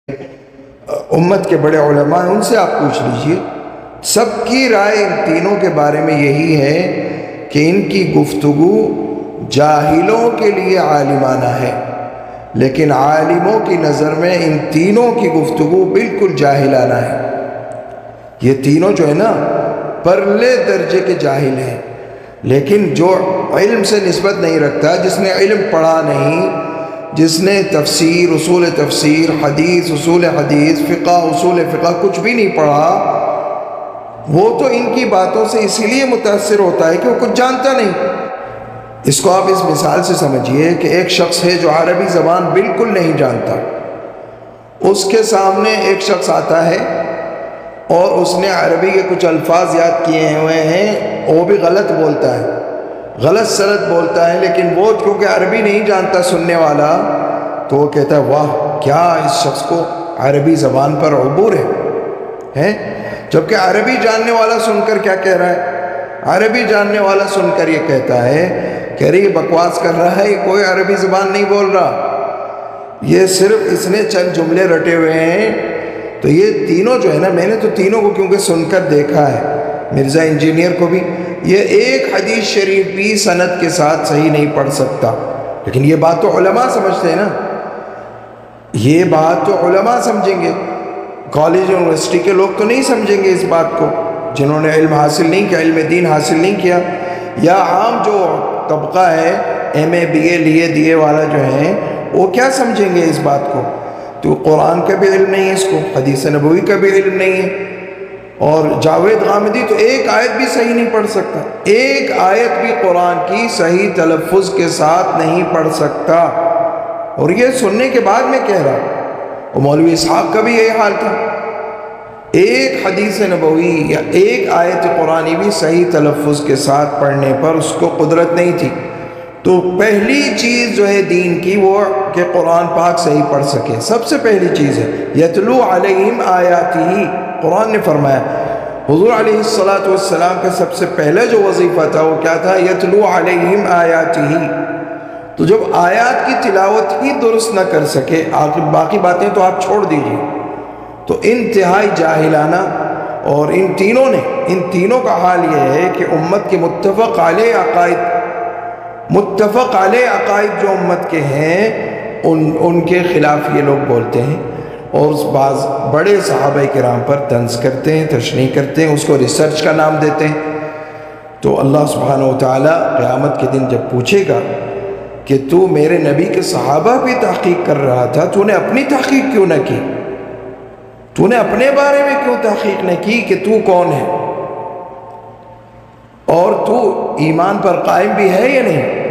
امت کے بڑے علماء ہیں، ان سے آپ پوچھ لیجئے، سب کی رائے ان تینوں کے بارے میں یہی ہے کہ ان کی گفتگو جاہلوں کے لیے عالمانہ ہے، لیکن عالموں کی نظر میں ان تینوں کی گفتگو بالکل جاہلانہ ہے۔ یہ تینوں جو ہے نا پرلے درجے کے جاہل ہیں، لیکن جو علم سے نسبت نہیں رکھتا، جس نے علم پڑھا نہیں، جس نے تفسیر، اصول تفسیر، حدیث، اصول حدیث، فقہ، اصول فقہ کچھ بھی نہیں پڑھا، وہ تو ان کی باتوں سے اسی لیے متاثر ہوتا ہے کہ وہ کچھ جانتا نہیں۔ اس کو آپ اس مثال سے سمجھیے کہ ایک شخص ہے جو عربی زبان بالکل نہیں جانتا، اس کے سامنے ایک شخص آتا ہے اور اس نے عربی کے کچھ الفاظ یاد کیے ہوئے ہیں، وہ بھی غلط بولتا ہے، غلط سلط بولتا ہے، لیکن وہ کیونکہ عربی نہیں جانتا سننے والا، تو وہ کہتا ہے واہ کیا اس شخص کو عربی زبان پر عبور ہے، جبکہ عربی جاننے والا سن کر کیا کہہ رہا ہے؟ عربی جاننے والا سن کر یہ کہتا ہے کہ ارے یہ بکواس کر رہا ہے، کوئی عربی زبان نہیں بول رہا، یہ صرف اس نے چند جملے رٹے ہوئے ہیں۔ تو یہ تینوں جو ہے نا، میں نے تو تینوں کو کیونکہ سن کر دیکھا ہے، مرزا انجینئر کو بھی، یہ ایک حدیث شریف بھی سند کے ساتھ صحیح نہیں پڑھ سکتا، لیکن یہ بات تو علماء سمجھتے ہیں نا، یہ بات تو علماء سمجھیں گے، کالج یونیورسٹی کے لوگ تو نہیں سمجھیں گے اس بات کو، جنہوں نے علم حاصل نہیں کیا، علم دین حاصل نہیں کیا، یا عام جو طبقہ ہے ایم اے بی اے لیے دیے والا جو ہیں، وہ کیا سمجھیں گے اس بات کو؟ تو قرآن کا بھی علم نہیں ہے اس کو، حدیث نبوی کا بھی علم نہیں ہے، اور جاوید غامدی تو ایک آیت بھی صحیح نہیں پڑھ سکتا، ایک آیت بھی قرآن کی صحیح تلفظ کے ساتھ نہیں پڑھ سکتا، اور یہ سننے کے بعد میں کہہ رہا ہوں، اور مولوی اسحاق کا بھی یہی حال تھا، ایک حدیث نبوی یا ایک آیت قرآنی بھی صحیح تلفظ کے ساتھ پڑھنے پر اس کو قدرت نہیں تھی۔ تو پہلی چیز جو ہے دین کی وہ کہ قرآن پاک صحیح پڑھ سکے، سب سے پہلی چیز ہے یتلو علیہم آیاتہ، قرآن نے فرمایا، حضور علیہ السلام کا سب سے پہلا جو وظیفہ تھا وہ کیا تھا؟ یتلو علیہم آیاتہ۔ تو جب آیات کی تلاوت ہی درست نہ کر سکے، باقی باتیں تو آپ چھوڑ دیجئے، تو انتہائی جاہلانہ، اور ان تینوں کا حال یہ ہے کہ امت کے متفق علیہ عقائد جو امت کے ہیں ان کے خلاف یہ لوگ بولتے ہیں، اور بعض بڑے صحابہ کرام پر طنز کرتے ہیں، تشنیع کرتے ہیں، اس کو ریسرچ کا نام دیتے ہیں۔ تو اللہ سبحانہ وتعالیٰ قیامت کے دن جب پوچھے گا کہ تو میرے نبی کے صحابہ بھی تحقیق کر رہا تھا، تو نے اپنی تحقیق کیوں نہ کی؟ تو نے اپنے بارے میں کیوں تحقیق نہ کی کہ تو کون ہے، اور تو ایمان پر قائم بھی ہے یا نہیں؟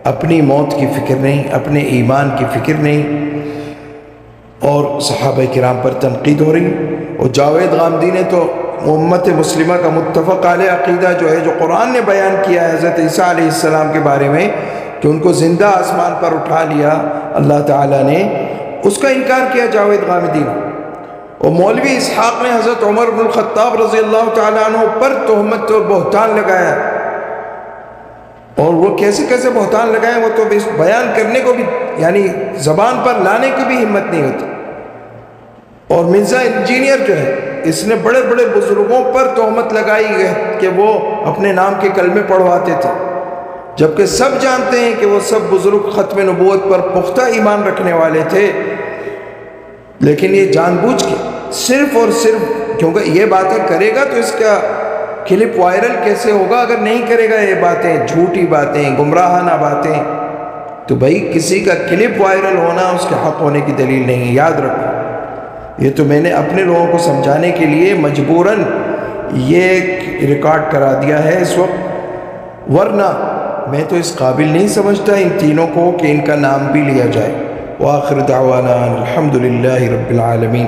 اپنی موت کی فکر نہیں، اپنے ایمان کی فکر نہیں، اور صحابہ کرام پر تنقید ہو رہی۔ اور جاوید غامدی نے تو امت مسلمہ کا متفق علیہ عقیدہ جو ہے، جو قرآن نے بیان کیا ہے حضرت عیسیٰ علیہ السلام کے بارے میں کہ ان کو زندہ آسمان پر اٹھا لیا اللہ تعالیٰ نے، اس کا انکار کیا جاوید غامدی نے۔ اور مولوی اسحاق نے حضرت عمر بن الخطاب رضی اللہ تعالیٰ عنہ پر تہمت اور بہتان لگایا، اور وہ کیسے بہتان لگائے وہ تو بیان کرنے کو بھی، یعنی زبان پر لانے کی بھی ہمت نہیں ہوتی۔ اور مرزا انجینئر جو ہے، اس نے بڑے بڑے بزرگوں پر تہمت لگائی ہے کہ وہ اپنے نام کے کلمے پڑھواتے تھے، جبکہ سب جانتے ہیں کہ وہ سب بزرگ ختم نبوت پر پختہ ایمان رکھنے والے تھے، لیکن یہ جان بوجھ کے صرف اور صرف کیونکہ یہ باتیں کرے گا تو اس کا کلپ وائرل کیسے ہوگا؟ اگر نہیں کرے گا یہ باتیں، جھوٹی باتیں، گمراہانہ باتیں، تو بھائی کسی کا کلپ وائرل ہونا اس کے حق ہونے کی دلیل نہیں ہے، یاد رکھو۔ یہ تو میں نے اپنے لوگوں کو سمجھانے کے لیے مجبوراً یہ ریکارڈ کرا دیا ہے اس وقت، ورنہ میں تو اس قابل نہیں سمجھتا ان تینوں کو کہ ان کا نام بھی لیا جائے۔ وآخر دعوانا الحمدللہ رب العالمین۔